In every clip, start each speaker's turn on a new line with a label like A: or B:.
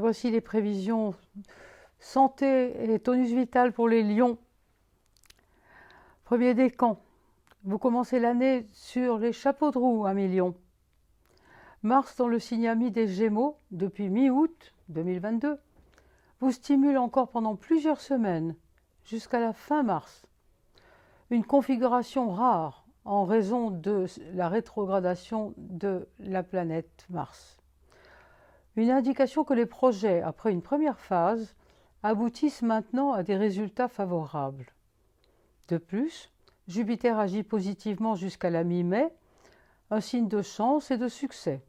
A: voici les prévisions santé et tonus vital pour les lions. Premier décan, vous commencez l'année sur les chapeaux de roue, amis lions. Mars dans le signe ami des Gémeaux, depuis mi-août 2022, vous stimule encore pendant plusieurs semaines, jusqu'à la fin mars. Une configuration rare en raison de la rétrogradation de la planète Mars. Une indication que les projets, après une première phase, aboutissent maintenant à des résultats favorables. De plus, Jupiter agit positivement jusqu'à la mi-mai, un signe de chance et de succès.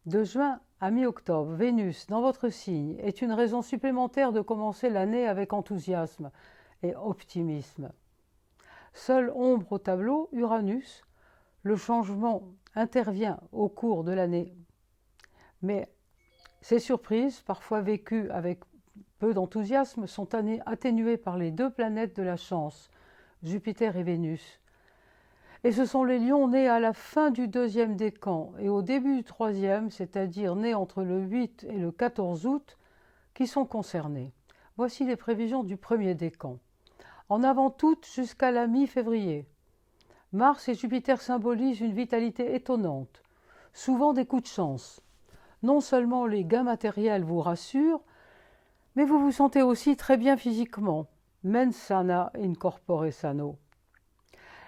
A: De juin à mi-octobre, Vénus, dans votre signe, est une raison supplémentaire de commencer l'année avec enthousiasme et optimisme. Seule ombre au tableau, Uranus, le changement intervient au cours de l'année. Mais ces surprises, parfois vécues avec peu d'enthousiasme, sont atténuées par les deux planètes de la chance, Jupiter et Vénus. Et ce sont les lions nés à la fin du deuxième décan et au début du troisième, c'est-à-dire nés entre le 8 et le 14 août, qui sont concernés. Voici les prévisions du premier décan. En avant toutes jusqu'à la mi-février. Mars et Jupiter symbolisent une vitalité étonnante, souvent des coups de chance. Non seulement les gains matériels vous rassurent, mais vous vous sentez aussi très bien physiquement. Mens sana in corpore sano.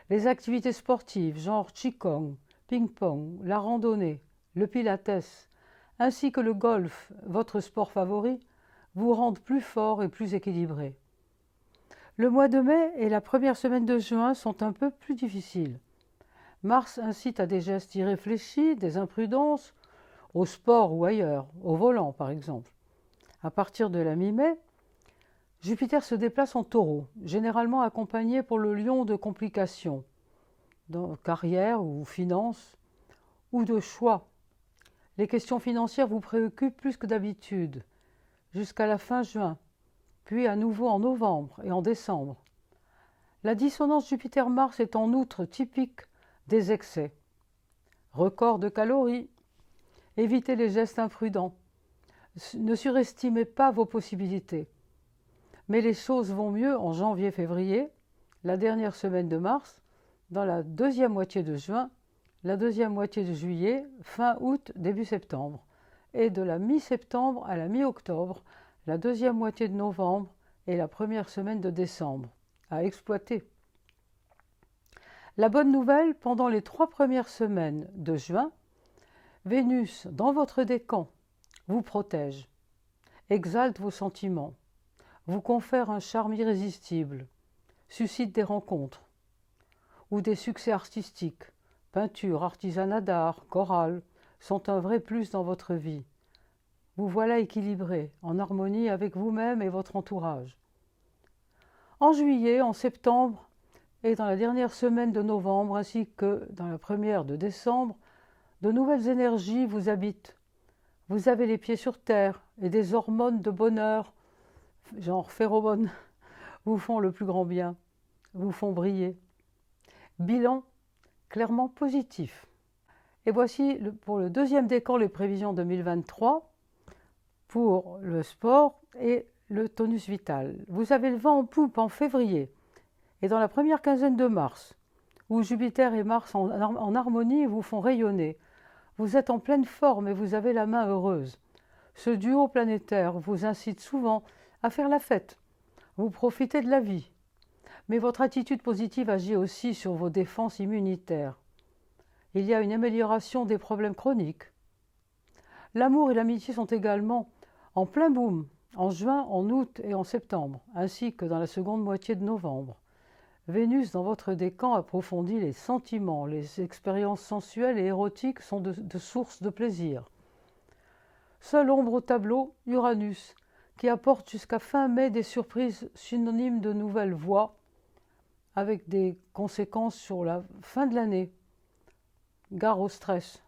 A: Les activités sportives, genre Qigong, ping-pong, la randonnée, le pilates, ainsi que le golf, votre sport favori, vous rendent plus fort et plus équilibré. Le mois de mai et la première semaine de juin sont un peu plus difficiles. Mars incite à des gestes irréfléchis, des imprudences, au sport ou ailleurs, au volant par exemple. À partir de la mi-mai, Jupiter se déplace en taureau, généralement accompagné pour le lion de complications, dans carrière ou finances, ou de choix. Les questions financières vous préoccupent plus que d'habitude, jusqu'à la fin juin, puis à nouveau en novembre et en décembre. La dissonance Jupiter-Mars est en outre typique des excès. Record de calories, évitez les gestes imprudents, ne surestimez pas vos possibilités. Mais les choses vont mieux en janvier-février, la dernière semaine de mars, dans la deuxième moitié de juin, la deuxième moitié de juillet, fin août, début septembre, et de la mi-septembre à la mi-octobre, la deuxième moitié de novembre et la première semaine de décembre, à exploiter. La bonne nouvelle, pendant les 3 premières semaines de juin, Vénus, dans votre décan, vous protège, exalte vos sentiments, vous confère un charme irrésistible, suscite des rencontres ou des succès artistiques, peinture, artisanat d'art, chorale, sont un vrai plus dans votre vie. Vous voilà équilibré, en harmonie avec vous-même et votre entourage. En juillet, en septembre et dans la dernière semaine de novembre ainsi que dans la première de décembre, de nouvelles énergies vous habitent. Vous avez les pieds sur terre et des hormones de bonheur, genre phéromones, vous font le plus grand bien, vous font briller. Bilan clairement positif. Et voici pour le deuxième décan les prévisions 2023 pour le sport et le tonus vital. Vous avez le vent en poupe en février et dans la première quinzaine de mars, où Jupiter et Mars en harmonie vous font rayonner. Vous êtes en pleine forme et vous avez la main heureuse. Ce duo planétaire vous incite souvent à faire la fête. Vous profitez de la vie. Mais votre attitude positive agit aussi sur vos défenses immunitaires. Il y a une amélioration des problèmes chroniques. L'amour et l'amitié sont également en plein boom, en juin, en août et en septembre, ainsi que dans la seconde moitié de novembre. Vénus, dans votre décan, approfondit les sentiments, les expériences sensuelles et érotiques sont de sources de plaisir. Seule ombre au tableau, Uranus, qui apporte jusqu'à fin mai des surprises synonymes de nouvelles voies, avec des conséquences sur la fin de l'année. Gare au stress.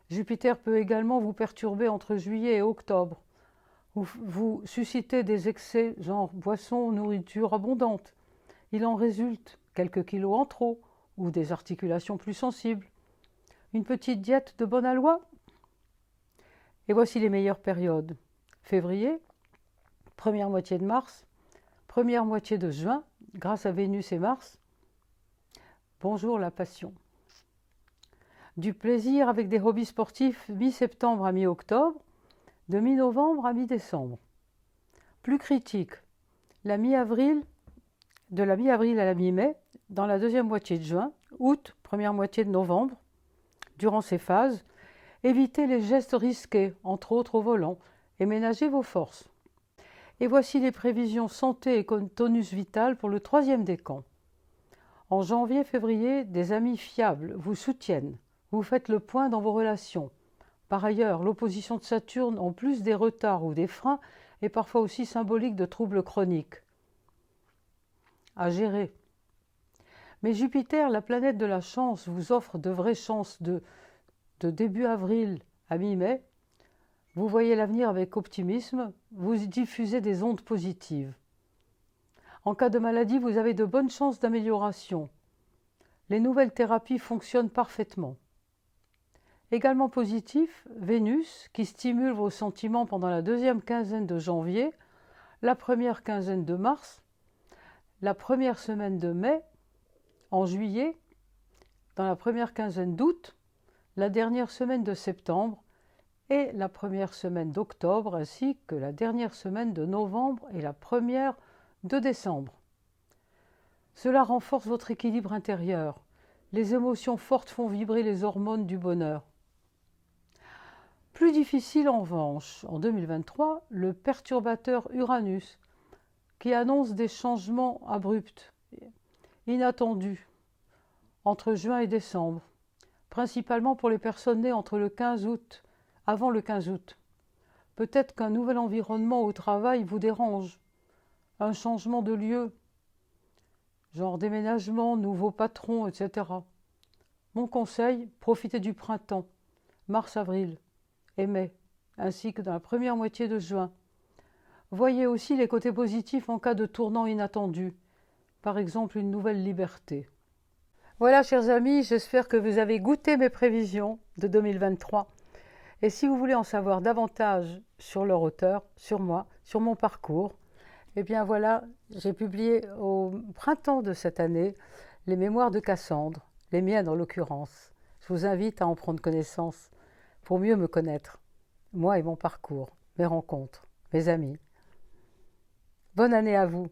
A: Jupiter peut également vous perturber entre juillet et octobre. Vous suscitez des excès, genre boissons, nourriture abondante. Il en résulte quelques kilos en trop ou des articulations plus sensibles. Une petite diète de bon aloi. Et voici les meilleures périodes. février, première moitié de mars, première moitié de juin, grâce à Vénus et Mars. Bonjour la passion. Du plaisir avec des hobbies sportifs mi-septembre à mi-octobre, de mi-novembre à mi-décembre. Plus critique, de la mi-avril à la mi-mai, dans la deuxième moitié de juin, août, première moitié de novembre. Durant ces phases, évitez les gestes risqués, entre autres au volant, et ménagez vos forces. Et voici les prévisions santé et tonus vital pour le troisième décan. En janvier-février, des amis fiables vous soutiennent. Vous faites le point dans vos relations. Par ailleurs, l'opposition de Saturne, en plus des retards ou des freins, est parfois aussi symbolique de troubles chroniques. À gérer. Mais Jupiter, la planète de la chance, vous offre de vraies chances de début avril à mi-mai. Vous voyez l'avenir avec optimisme, vous diffusez des ondes positives. En cas de maladie, vous avez de bonnes chances d'amélioration. Les nouvelles thérapies fonctionnent parfaitement. Également positif, Vénus, qui stimule vos sentiments pendant la deuxième quinzaine de janvier, la première quinzaine de mars, la première semaine de mai, en juillet, dans la première quinzaine d'août, la dernière semaine de septembre et la première semaine d'octobre, ainsi que la dernière semaine de novembre et la première de décembre. Cela renforce votre équilibre intérieur. Les émotions fortes font vibrer les hormones du bonheur. Plus difficile en revanche, en 2023, le perturbateur Uranus, qui annonce des changements abrupts, inattendus, entre juin et décembre, principalement pour les personnes nées entre le 15 août, avant le 15 août. Peut-être qu'un nouvel environnement au travail vous dérange, un changement de lieu, genre déménagement, nouveau patron, etc. Mon conseil, profitez du printemps, mars-avril et mai, ainsi que dans la première moitié de juin. Voyez aussi les côtés positifs en cas de tournant inattendu, par exemple une nouvelle liberté. Voilà, chers amis, j'espère que vous avez goûté mes prévisions de 2023. Et si vous voulez en savoir davantage sur leur auteur, sur moi, sur mon parcours, eh bien voilà, j'ai publié au printemps de cette année les mémoires de Cassandre, les miennes en l'occurrence. Je vous invite à en prendre connaissance pour mieux me connaître, moi et mon parcours, mes rencontres, mes amis. Bonne année à vous!